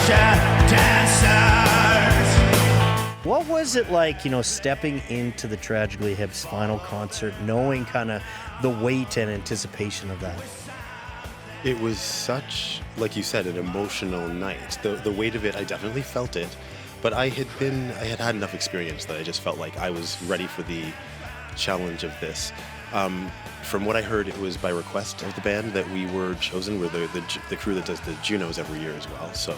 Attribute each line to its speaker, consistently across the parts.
Speaker 1: dancers.
Speaker 2: What was it like, stepping into the Tragically Hip's final concert, knowing kind of the weight and anticipation of that?
Speaker 3: It was such, like you said, an emotional night. The weight of it, I definitely felt it, but I had had enough experience that I just felt like I was ready for the challenge of this. From what I heard, it was by request of the band that we were chosen. We're the crew that does the Junos every year as well. So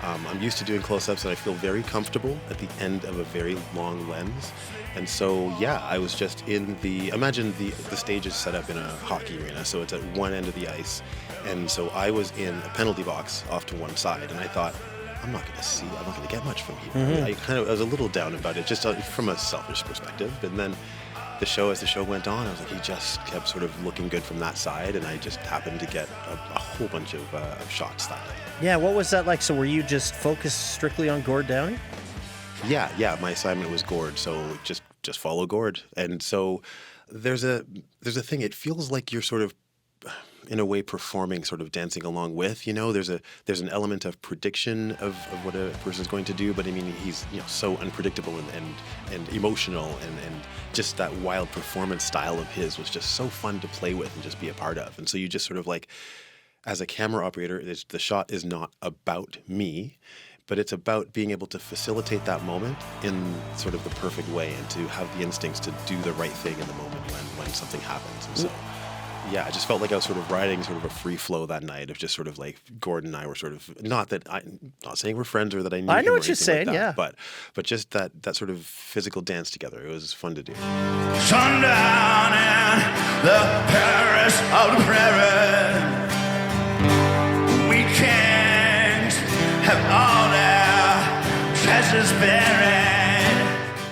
Speaker 3: I'm used to doing close-ups, and I feel very comfortable at the end of a very long lens. And so, yeah, I was just imagine the stage is set up in a hockey arena, so it's at one end of the ice. And so I was in a penalty box off to one side, and I thought, I'm not going to get much from here.
Speaker 2: Mm-hmm.
Speaker 3: I was a little down about it, just from a selfish perspective. And then as the show went on, I was like, he just kept sort of looking good from that side, and I just happened to get a whole bunch of shots that night.
Speaker 2: Yeah, what was that like? So were you just focused strictly on Gourd Downey?
Speaker 3: Yeah, my assignment was Gourd, so just follow Gourd. And so there's a thing, it feels like you're sort of in a way performing, sort of dancing along with, there's an element of prediction of what a person's going to do, but I mean, he's so unpredictable and emotional, and just that wild performance style of his was just so fun to play with and just be a part of. And so you just sort of like, as a camera operator, the shot is not about me, but it's about being able to facilitate that moment in sort of the perfect way, and to have the instincts to do the right thing in the moment when something happens. And so, yeah, I just felt like I was sort of riding sort of a free flow that night of just sort of like Gord and I were sort of, not saying we're friends or that I knew him.
Speaker 2: I know
Speaker 3: or
Speaker 2: what you're saying,
Speaker 3: like that,
Speaker 2: yeah.
Speaker 3: But just that sort of physical dance together, it was fun to do.
Speaker 1: Sundown in the Paris of the prairie. We can't have all their treasures buried.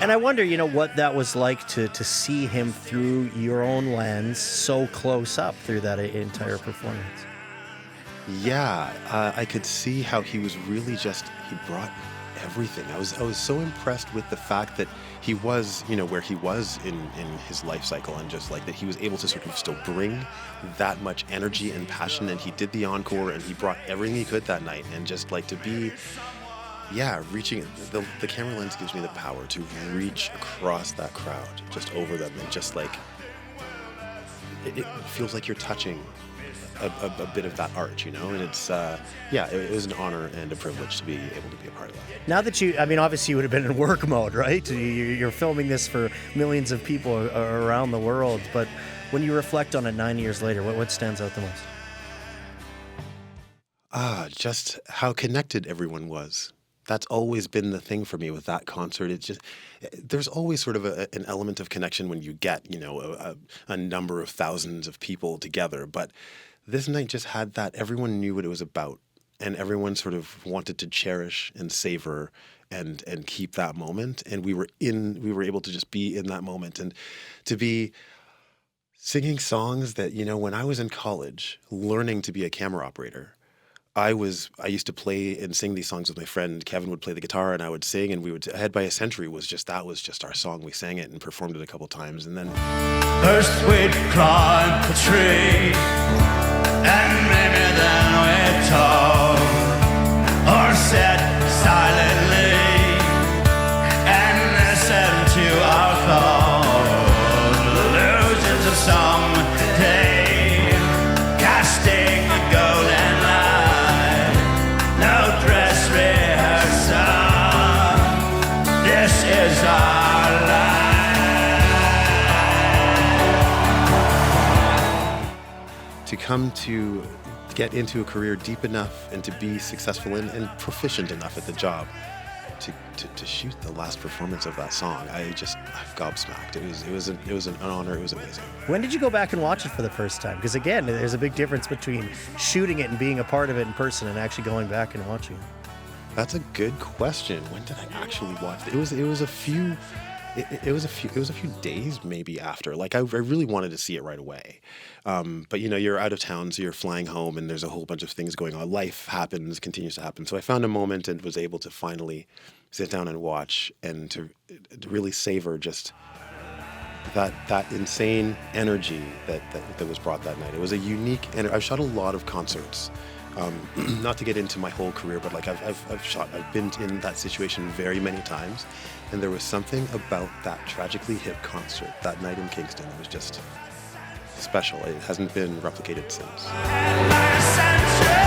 Speaker 2: And I wonder, what that was like to see him through your own lens so close up through that entire performance.
Speaker 3: Yeah, I could see how he was really he brought everything. I was so impressed with the fact that he was, where he was in his life cycle, and just like that he was able to sort of still bring that much energy and passion, and he did the encore, and he brought everything he could that night, and just like to be, reaching, the camera lens gives me the power to reach across that crowd, just over them, and just like, it feels like you're touching a bit of that art, and it's, it was an honor and a privilege to be able to be a part of that.
Speaker 2: Now that obviously you would have been in work mode, right? You're filming this for millions of people around the world, but when you reflect on it 9 years later, what stands out the most?
Speaker 3: Just how connected everyone was. That's always been the thing for me with that concert. It's just, there's always sort of an element of connection when you get, a number of thousands of people together. But this night just had that. Everyone knew what it was about, and everyone sort of wanted to cherish and savor and keep that moment. And we were able to just be in that moment, and to be singing songs that, when I was in college learning to be a camera operator, I used to play and sing these songs with my friend. Kevin would play the guitar and I would sing, and we would, Ahead by a Century was just our song. We sang it and performed it a couple times, and then
Speaker 1: first we'd climb a tree, and maybe then we'd talk, or sit silently and listen to our thoughts, illusions of someday, casting a golden light, no dress rehearsal, this is our life.
Speaker 3: to come to get into a career deep enough and to be successful and proficient enough at the job to shoot the last performance of that song. I've gobsmacked. It was an honor. It was amazing.
Speaker 2: When did you go back and watch it for the first time? Because again, there's a big difference between shooting it and being a part of it in person and actually going back and watching it.
Speaker 3: That's a good question. When did I actually watch it? It was a few days maybe after. Like I really wanted to see it right away. But you're out of town, so you're flying home and there's a whole bunch of things going on. Life continues to happen. So I found a moment and was able to finally sit down and watch and to really savor just that insane energy that was brought that night. It was a unique, and I've shot a lot of concerts Not to get into my whole career, but like I've been in that situation very many times, and there was something about that Tragically Hip concert that night in Kingston that was just special. It hasn't been replicated since.
Speaker 1: My century.